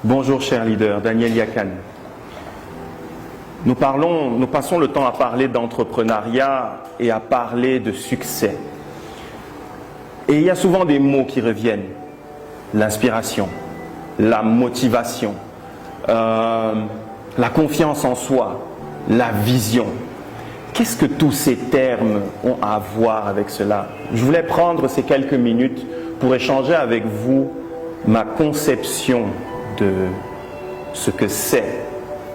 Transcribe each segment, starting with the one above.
Bonjour cher leader, Daniel Yakan. Nous passons le temps à parler d'entrepreneuriat et à parler de succès. Et il y a souvent des mots qui reviennent. L'inspiration, la motivation, la confiance en soi, la vision. Qu'est-ce que tous ces termes ont à voir avec cela? Je voulais prendre ces quelques minutes pour échanger avec vous ma conception de ce que c'est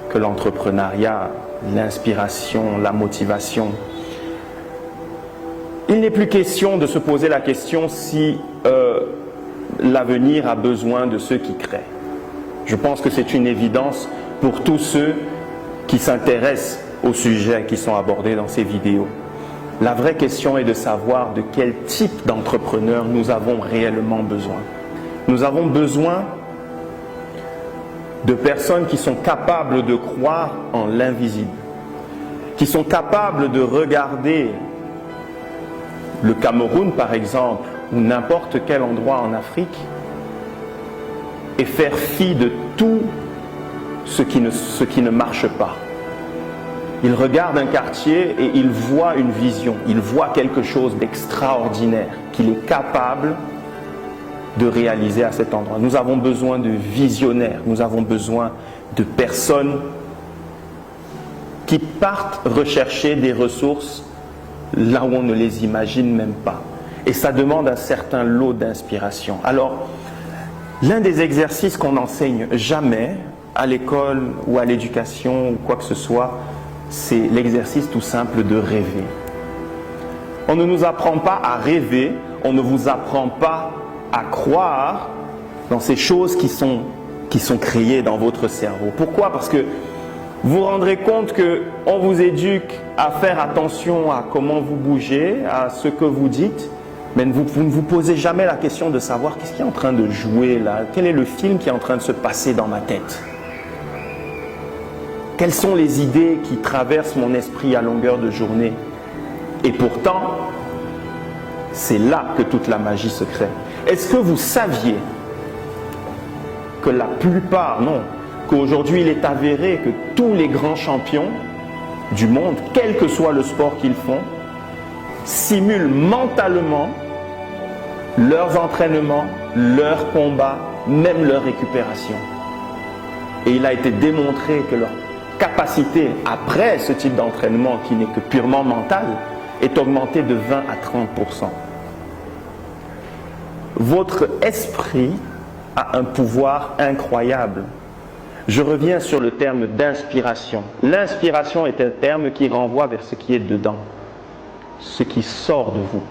que l'entrepreneuriat, l'inspiration, la motivation. Il n'est plus question de se poser la question si l'avenir a besoin de ceux qui créent. Je pense que c'est une évidence pour tous ceux qui s'intéressent aux sujets qui sont abordés dans ces vidéos. La vraie question est de savoir de quel type d'entrepreneur nous avons réellement besoin. Nous avons besoin de personnes qui sont capables de croire en l'invisible, qui sont capables de regarder le Cameroun par exemple, ou n'importe quel endroit en Afrique, et faire fi de tout ce qui ne marche pas. Ils regardent un quartier et ils voient une vision, ils voient quelque chose d'extraordinaire qu'il est capable de réaliser à cet endroit. Nous avons besoin de visionnaires, nous avons besoin de personnes qui partent rechercher des ressources là où on ne les imagine même pas. Et ça demande un certain lot d'inspiration. Alors, l'un des exercices qu'on n'enseigne jamais à l'école ou à l'éducation ou quoi que ce soit, c'est l'exercice tout simple de rêver. On ne nous apprend pas à rêver, on ne vous apprend pas à croire dans ces choses qui sont créées dans votre cerveau. Pourquoi? Parce que vous vous rendrez compte qu'on vous éduque à faire attention à comment vous bougez, à ce que vous dites, mais vous ne vous posez jamais la question de savoir qu'est-ce qui est en train de jouer là, quel est le film qui est en train de se passer dans ma tête. Quelles sont les idées qui traversent mon esprit à longueur de journée? Et pourtant, c'est là que toute la magie se crée. Est-ce que vous saviez que la plupart, non, qu'aujourd'hui il est avéré que tous les grands champions du monde, quel que soit le sport qu'ils font, simulent mentalement leurs entraînements, leurs combats, même leur récupération. Et il a été démontré que leur capacité après ce type d'entraînement qui n'est que purement mental est augmentée de 20 à 30%. Votre esprit a un pouvoir incroyable. Je reviens sur le terme d'inspiration. L'inspiration est un terme qui renvoie vers ce qui est dedans, ce qui sort de vous,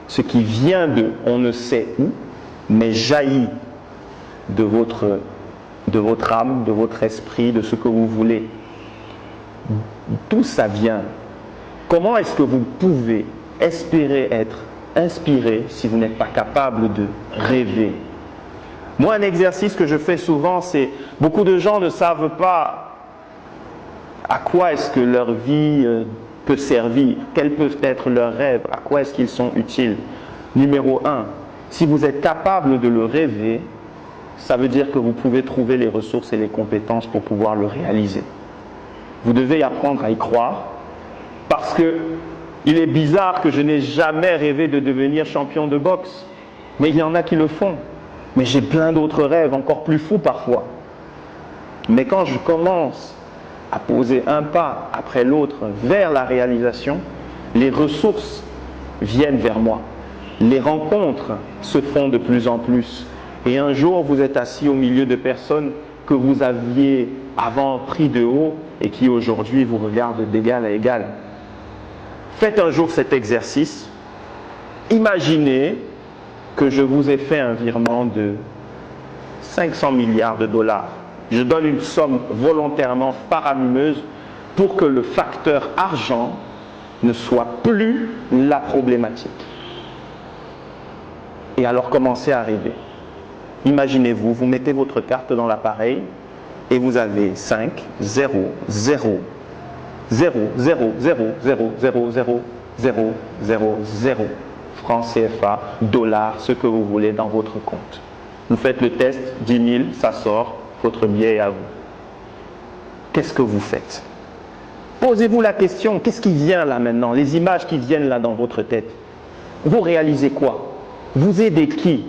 ce qui vient de on ne sait où, mais jaillit de votre âme, de votre esprit, de ce que vous voulez. D'où ça vient? Comment est-ce que vous pouvez espérer être inspiré si vous n'êtes pas capable de rêver? Moi, un exercice que je fais souvent, c'est beaucoup de gens ne savent pas à quoi est-ce que leur vie peut servir, quels peuvent être leurs rêves, à quoi est-ce qu'ils sont utiles. Numéro 1, si vous êtes capable de le rêver, ça veut dire que vous pouvez trouver les ressources et les compétences pour pouvoir le réaliser. Vous devez apprendre à y croire parce que il est bizarre que je n'ai jamais rêvé de devenir champion de boxe. Mais il y en a qui le font. Mais j'ai plein d'autres rêves, encore plus fous parfois. Mais quand je commence à poser un pas après l'autre vers la réalisation, les ressources viennent vers moi. Les rencontres se font de plus en plus. Et un jour, vous êtes assis au milieu de personnes que vous aviez avant pris de haut et qui aujourd'hui vous regardent d'égal à égal. Faites un jour cet exercice. Imaginez que je vous ai fait un virement de 500 milliards de dollars. Je donne une somme volontairement faramineuse pour que le facteur argent ne soit plus la problématique. Et alors commencez à rêver. Imaginez-vous, vous mettez votre carte dans l'appareil et vous avez 5, 0, 0, 0, 0, 0, 0, 0, 0, 0, 0, 0 francs CFA, dollars, ce que vous voulez dans votre compte. Vous faites le test, 10 000, ça sort, votre biais à vous. Qu'est-ce que vous faites? Posez-vous la question, qu'est-ce qui vient là maintenant? Les images qui viennent là dans votre tête. Vous réalisez quoi? Vous aidez qui?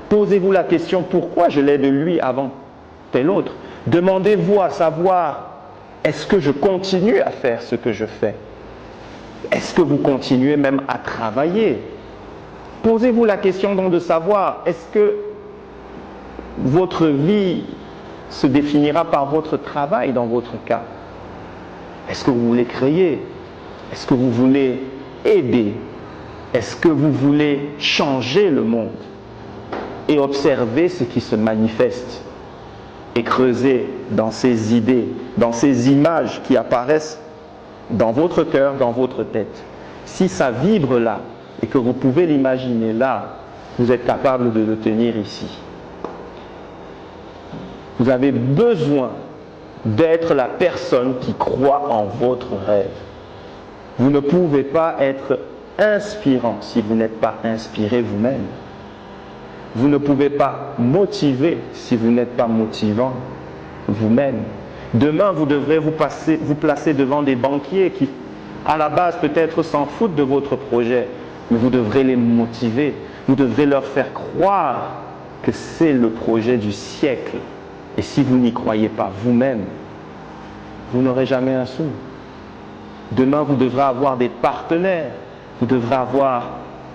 Posez-vous la question, pourquoi je l'aide lui avant tel autre? Demandez-vous à savoir, est-ce que je continue à faire ce que je fais? Est-ce que vous continuez même à travailler? Posez-vous la question donc de savoir, est-ce que votre vie se définira par votre travail dans votre cas? Est-ce que vous voulez créer? Est-ce que vous voulez aider? Est-ce que vous voulez changer le monde? Et observer ce qui se manifeste et creuser dans ces idées, dans ces images qui apparaissent dans votre cœur, dans votre tête. Si ça vibre là et que vous pouvez l'imaginer là, vous êtes capable de le tenir ici. Vous avez besoin d'être la personne qui croit en votre rêve. Vous ne pouvez pas être inspirant si vous n'êtes pas inspiré vous-même. Vous ne pouvez pas motiver si vous n'êtes pas motivant vous-même. Demain, vous devrez vous placer devant des banquiers qui, à la base, peut-être s'en foutent de votre projet, mais vous devrez les motiver. Vous devrez leur faire croire que c'est le projet du siècle. Et si vous n'y croyez pas vous-même, vous n'aurez jamais un sou. Demain, vous devrez avoir des partenaires. Vous devrez avoir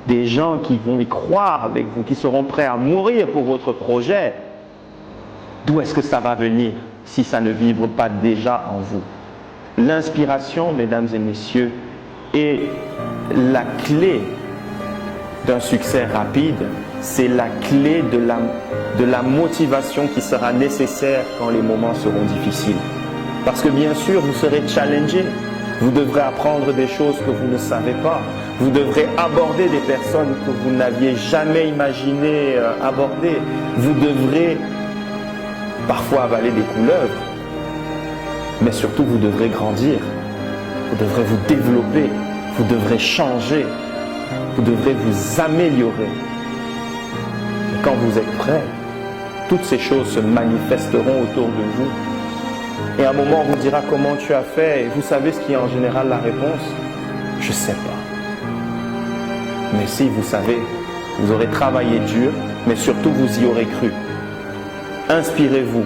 des gens qui vont y croire avec vous, qui seront prêts à mourir pour votre projet. D'où est-ce que ça va venir si ça ne vibre pas déjà en vous? L'inspiration, mesdames et messieurs, est la clé d'un succès rapide. C'est la clé de la motivation qui sera nécessaire quand les moments seront difficiles. Parce que bien sûr, vous serez challengé. Vous devrez apprendre des choses que vous ne savez pas. Vous devrez aborder des personnes que vous n'aviez jamais imaginé aborder. Vous devrez parfois avaler des couleuvres. Mais surtout, vous devrez grandir. Vous devrez vous développer. Vous devrez changer. Vous devrez vous améliorer. Et quand vous êtes prêt, toutes ces choses se manifesteront autour de vous. Et à un moment, on vous dira comment tu as fait. Et vous savez ce qui est en général la réponse? Je ne sais pas. Mais si vous savez, vous aurez travaillé dur, mais surtout vous y aurez cru. Inspirez-vous.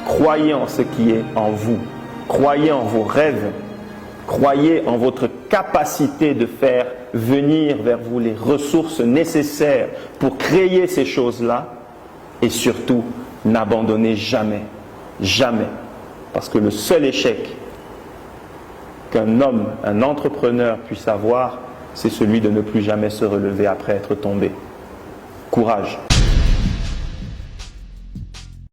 Croyez en ce qui est en vous. Croyez en vos rêves. Croyez en votre capacité de faire venir vers vous les ressources nécessaires pour créer ces choses-là. Et surtout, n'abandonnez jamais. Jamais. Parce que le seul échec qu'un homme, un entrepreneur puisse avoir, c'est celui de ne plus jamais se relever après être tombé. Courage.